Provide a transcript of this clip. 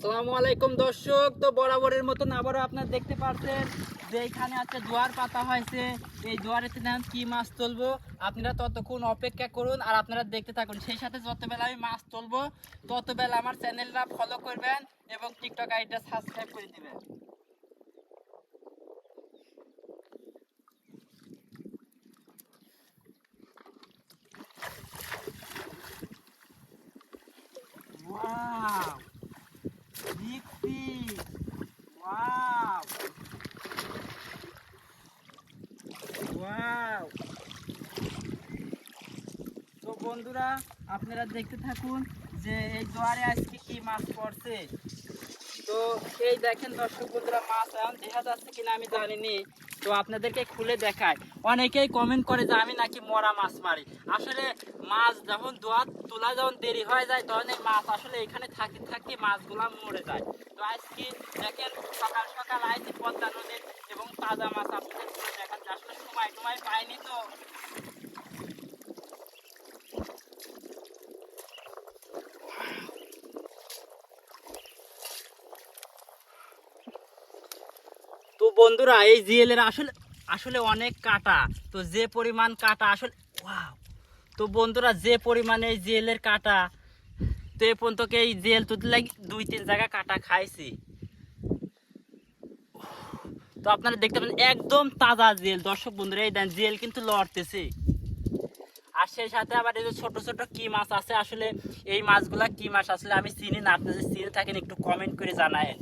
আসসালামু আলাইকুম দর্শক, তো বরাবরের মতন আবারও আপনারা দেখতে পাচ্ছেন যে এখানে আছে জোয়ার পাতা হয়েছে। এই জোয়ারেতে দেখেন কি মাছ তুলবো, আপনারা ততক্ষণ অপেক্ষা করুন আর আপনারা দেখতে থাকুন। সেই সাথে যতবেলা আমি মাছ তুলবো ততবেলা আমার চ্যানেলটা ফলো করবেন এবং টিকটক আইডিটা সাবস্ক্রাইব করে দিবেন। Wow, big fish, wow wow. তো বন্ধুরা, আপনারা দেখতে থাকুন যে এই জোয়ারে আজকে কি মাছ পড়ছে। তো এই দেখেন দর্শক বন্ধুরা, মাছ এখন দেখা যাচ্ছে কিনা আমি জানিনি, তো আপনাদেরকে খুলে দেখায়। অনেকেই কমেন্ট করে যে আমি নাকি মরা মাছ মারি। আসলে মাছ যখন জোয়ার তোলা যখন দেরি হয়ে যায় তখন এই মাছ আসলে এখানে থাকি থাকি মাছগুলা মরে যায়। তো আজকে দেখেন সকাল সকাল আইছি পদ্মা নদীর এবং তাজা মাছ আপনাদের খুলে দেখাচ্ছে। আসলে সময় টুমায় পাইনি তো। তো বন্ধুরা, এই জিএলের আসলে আসলে অনেক কাটা। তো যে পরিমাণ কাটা আসলে ওয়াও। তো বন্ধুরা, যে পরিমাণে এই জিএলের কাটা, তো এ পর্যন্ত এই জিএল তুলতে লাগি 2-3 জায়গা কাটা খাইছি। তো আপনারা দেখতে পাচ্ছেন একদম তাজা জিএল। দর্শক বন্ধুরা, এই দেন জিএল কিন্তু লড়তেছে। আর সেই সাথে আবার এই যে ছোট ছোট কি মাছ আছে। আসলে এই মাছগুলা কি মাছ আসলে আমি চিনি না, আপনাদের চিনে থাকেন একটু কমেন্ট করে জানায়েন।